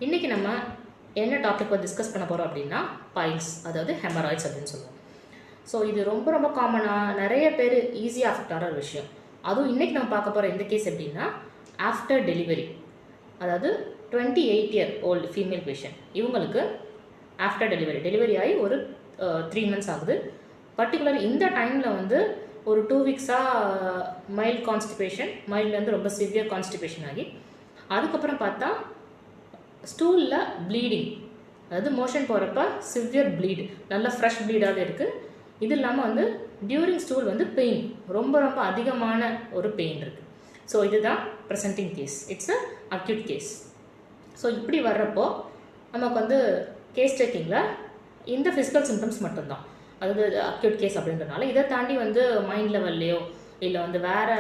இன்றைக்கி நம்ம என்ன டாபிக் டிஸ்கஸ் பண்ண போகிறோம் அப்படின்னா பைல்ஸ், அதாவது ஹெமராய்ட்ஸ் அப்படின்னு சொல்லுவோம். ஸோ இது ரொம்ப ரொம்ப காமனாக நிறைய பேர் ஈஸியாக அஃபெக்ட் ஆகிற ஒரு விஷயம். அதுவும் இன்றைக்கி நம்ம பார்க்க போகிற இந்த கேஸ் எப்படின்னா ஆஃப்டர் டெலிவரி, அதாவது 28 year old ஃபீமேல் பேஷண்ட். இவங்களுக்கு ஆஃப்டர் டெலிவரி ஆகி ஒரு 3 months ஆகுது. பர்டிகுலர் இந்த டைமில் வந்து ஒரு 2 weeks-ஆக மைல்ட் கான்ஸ்டிபேஷன், மைல்ட்லேருந்து ரொம்ப சிவியர் கான்ஸ்டிபேஷன் ஆகி அதுக்கப்புறம் பார்த்தா ஸ்டூலில் ப்ளீடிங், அதாவது மோஷன் போகிறப்ப சிவியர் ப்ளீடு, நல்ல ஃப்ரெஷ் ப்ளீடாகவே இருக்குது. இது இல்லாமல் வந்து டியூரிங் ஸ்டூல் வந்து பெயின், ரொம்ப ரொம்ப அதிகமான ஒரு பெயின் இருக்குது. ஸோ இதுதான் presenting case. It's a acute case. So இப்படி வர்றப்போ நமக்கு வந்து கேஸ் டேக்கிங்கில் இந்த ஃபிசிக்கல் சிம்டம்ஸ் மட்டும்தான், அதாவது அக்யூட் கேஸ் அப்படின்றதுனால இதை தாண்டி வந்து மைண்ட் லெவல்லையோ இல்லை வந்து வேறு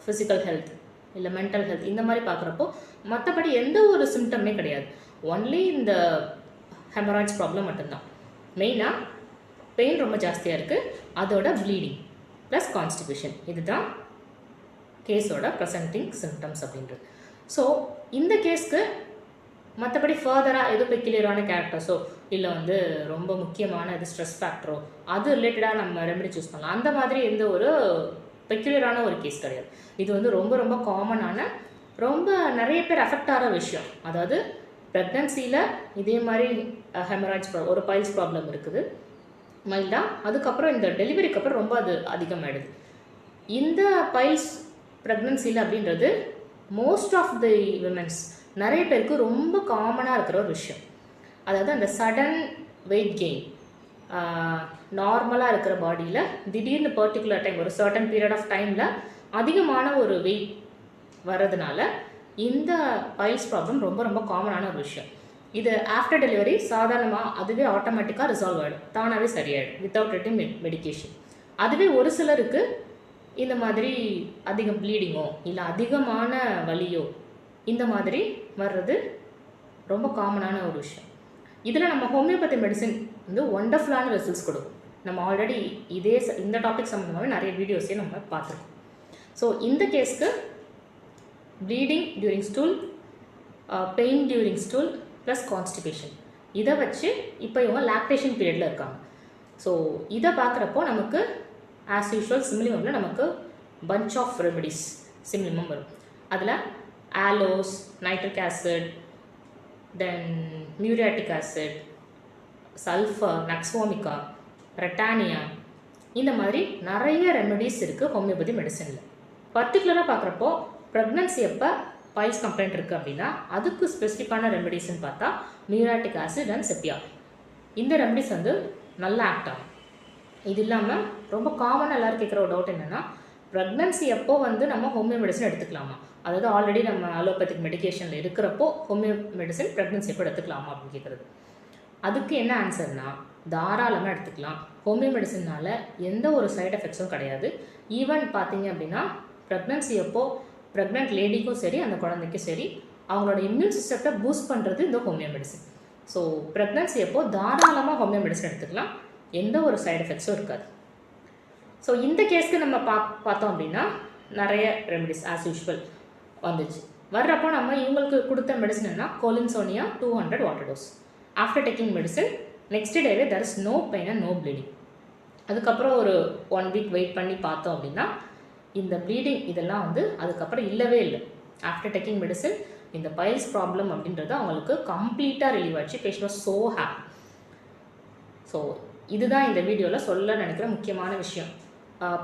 ஃபிசிக்கல் ஹெல்த் இல்லை மென்டல் ஹெல்த் இந்த மாதிரி பார்க்குறப்போ மற்றபடி எந்த ஒரு சிம்டமே கிடையாது. ஒன்லி இந்த ஹெமராய்ட்ஸ் ப்ராப்ளம் மட்டும்தான். மெயினாக பெயின் ரொம்ப ஜாஸ்தியாக இருக்குது, அதோட ப்ளீடிங் ப்ளஸ் கான்ஸ்டிபேஷன், இதுதான் கேஸோட ப்ரெசென்டிங் சிம்டம்ஸ் அப்படின்றது. ஸோ இந்த கேஸ்க்கு மற்றபடி ஃபர்தராக எது பெக்யூலியரான கேரக்டர்ஸோ இல்லை வந்து ரொம்ப முக்கியமான இது ஸ்ட்ரெஸ் ஃபேக்டரோ அது ரிலேட்டடாக நம்ம ரெமெடி சூஸ் பண்ணலாம். அந்த மாதிரி எந்த ஒரு பெக்யூலியரான ஒரு கேஸ் கிடையாது. இது வந்து ரொம்ப ரொம்ப காமனான, ரொம்ப நிறைய பேர் அஃபெக்ட் ஆகிற விஷயம். அதாவது ப்ரெக்னன்சியில் இதே மாதிரி ஹெமராய்ட்ஸ் ஒரு பைல்ஸ் ப்ராப்ளம் இருக்குது மைல்டாக, அதுக்கப்புறம் இந்த டெலிவரிக்கு அப்புறம் ரொம்ப அது அதிகமாகிடுது. இந்த பைல்ஸ் ப்ரெக்னன்சியில் அப்படின்றது மோஸ்ட் ஆஃப் தி விமென்ஸ் நிறைய பேருக்கு ரொம்ப காமனாக இருக்கிற ஒரு விஷயம். அதாவது அந்த சடன் வெயிட் கெயின், நார்மலாக இருக்கிற பாடியில் திடீர்னு பர்டிகுலர் டைம், ஒரு சர்டன் பீரியட் ஆஃப் டைமில் அதிகமான ஒரு வெயிட் வர்றதுனால இந்த பைல்ஸ் ப்ராப்ளம் ரொம்ப ரொம்ப காமனான ஒரு விஷயம். இது ஆஃப்டர் டெலிவரி சாதாரணமாக அதுவே ஆட்டோமேட்டிக்காக ரிசால்வ் ஆகிடும், தானாகவே சரியாயிடும் வித்தவுட் டேக்கிங் மெடிக்கேஷன். அதுவே ஒரு சிலருக்கு இந்த மாதிரி அதிகம் ப்ளீடிங்கோ இல்லை அதிகமான வலியோ இந்த மாதிரி வர்றது ரொம்ப காமனான ஒரு விஷயம். இதில் நம்ம ஹோமியோபதி மெடிசன் வந்து ஒண்டர்ஃபுல்லான ரிசல்ட்ஸ் கொடுக்கும். நம்ம ஆல்ரெடி இந்த டாபிக் சம்மந்தமாகவே நிறைய வீடியோஸே நம்ம பார்த்துருக்கோம். ஸோ இந்த கேஸ்க்கு bleeding during stool, pain during stool plus constipation, இதை வச்சு இப்போ இவங்க லாக்டேஷன் பீரியடில் இருக்காங்க. ஸோ இதை பார்க்குறப்போ நமக்கு ஆஸ் யூஷுவல் சிம்லிமமில் நமக்கு பஞ்ச் ஆஃப் ரெமெடிஸ் சிம்லிமம் வரும். அதில் ஆலோஸ், நைட்ரிக் ஆசிட், தென் மியூரியாட்டிக் ஆசிட், சல்ஃபர், நக்ஸ்வோமிகா, ரெட்டானியா, இந்த மாதிரி நிறைய ரெமெடிஸ் இருக்குது ஹோமியோபதி மெடிசனில். பர்டிகுலராக பார்க்குறப்போ ப்ரெக்னன்சி எப்போ பைல்ஸ் கம்ப்ளைண்ட் இருக்குது அப்படின்னா அதுக்கு ஸ்பெசிஃபிக்கான ரெமெடிஸ்ன்னு பார்த்தா மியூரியாட்டிக் ஆசிட் அண்ட் செப்பியா, இந்த ரெமெடிஸ் வந்து நல்லா ஆக்ட் ஆகும். இது இல்லாமல் ரொம்ப காமனாக எல்லோரும் கேட்குற ஒரு டவுட் என்னென்னா, ப்ரெக்னன்சி எப்போ வந்து நம்ம ஹோமியோ மெடிசன் எடுத்துக்கலாமா, அதாவது ஆல்ரெடி நம்ம அலோபதிக் மெடிக்கேஷனில் இருக்கிறப்போ ஹோமியோ மெடிசன் ப்ரெக்னன்சி எப்போ எடுத்துக்கலாமா அப்படின்னு கேட்குறது. அதுக்கு என்ன ஆன்சர்னா, தாராளமாக எடுத்துக்கலாம். ஹோமியோ மெடிசனால் எந்த ஒரு சைட் எஃபெக்ட்ஸும் கிடையாது. ஈவன் பார்த்தீங்க அப்படின்னா ப்ரெக்னன்சி அப்போ ப்ரெக்னென்ட் லேடிக்கும் சரி அந்த குழந்தைக்கும் சரி அவங்களோட இம்யூன் சிஸ்டத்தை பூஸ்ட் பண்ணுறது இந்த ஹோமியோ மெடிசன். ஸோ ப்ரெக்னன்சி அப்போ தாராளமாக ஹோமியோ மெடிசன் எடுத்துக்கலாம், எந்த ஒரு சைட் எஃபெக்ட்ஸும் இருக்காது. ஸோ இந்த கேஸ்க்கு நம்ம பார்த்தோம் அப்படின்னா நிறைய ரெமெடிஸ் ஆஸ் யூஷுவல் வந்துச்சு. வர்றப்போ நம்ம இவங்களுக்கு கொடுத்த மெடிசன் என்ன, collinsonia 200 water dose. After taking medicine next டேவே there is no pain and no bleeding. அதுக்கப்புறம் ஒரு 1 week வெயிட் பண்ணி பார்த்தோம் அப்படின்னா இந்த ப்ளீடிங் இதெல்லாம் வந்து அதுக்கப்புறம் இல்லவே இல்லை. ஆஃப்டர் டேக்கிங் மெடிசன் இந்த பைல்ஸ் ப்ராப்ளம் அப்படின்றது அவங்களுக்கு கம்ப்ளீட்டாக ரிலீவ் ஆச்சு. Patient was so happy. So இதுதான் இந்த வீடியோவில் சொல்ல நினைக்கிற முக்கியமான விஷயம்.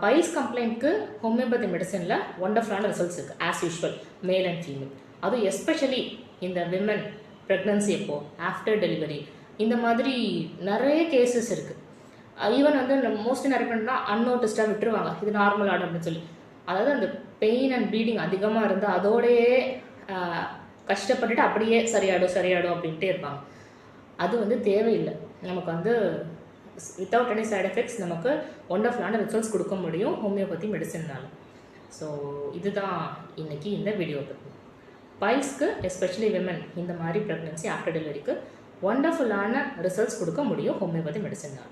பைல்ஸ் கம்ப்ளைண்ட்க்கு ஹோமியோபதி மெடிசனில் ஒண்டர்ஃபுல்லான ரிசல்ட்ஸ் இருக்குது as usual, male and female. அதுவும் எஸ்பெஷலி இந்த விமன் ப்ரெக்னன்சி எப்போ ஆஃப்டர் டெலிவரி இந்த மாதிரி நிறைய கேசஸ் இருக்குது. ஈவன் வந்து மோஸ்ட்லி நிறைய பண்ணா அன்னோட்டிஸ்டாக விட்டுருவாங்க, இது நார்மல் ஆடும் அப்படின்னு சொல்லி. அதாவது அந்த பெயின் அண்ட் ப்ளீடிங் அதிகமாக இருந்தால் அதோடையே கஷ்டப்பட்டுட்டு அப்படியே சரியாடும் அப்படின்ட்டே இருப்பாங்க. அது வந்து தேவையில்லை. நமக்கு வந்து வித்தவுட் எனி சைட் எஃபெக்ட்ஸ் நமக்கு ஒண்டர்ஃபுல்லான ரிசல்ட்ஸ் கொடுக்க முடியும் ஹோமியோபதி மெடிசன்னால். ஸோ இதுதான் இன்றைக்கி இந்த வீடியோ பற்றி. பைல்ஸ்க்கு எஸ்பெஷலி விமன் இந்த மாதிரி ப்ரெக்னன்சி ஆஃப்டர் டெலிவரிக்கு ஒண்டர்ஃபுல்லான ரிசல்ட்ஸ் கொடுக்க முடியும் ஹோமியோபதி மெடிசன்னால்.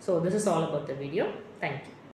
So this is all about the video. Thank you.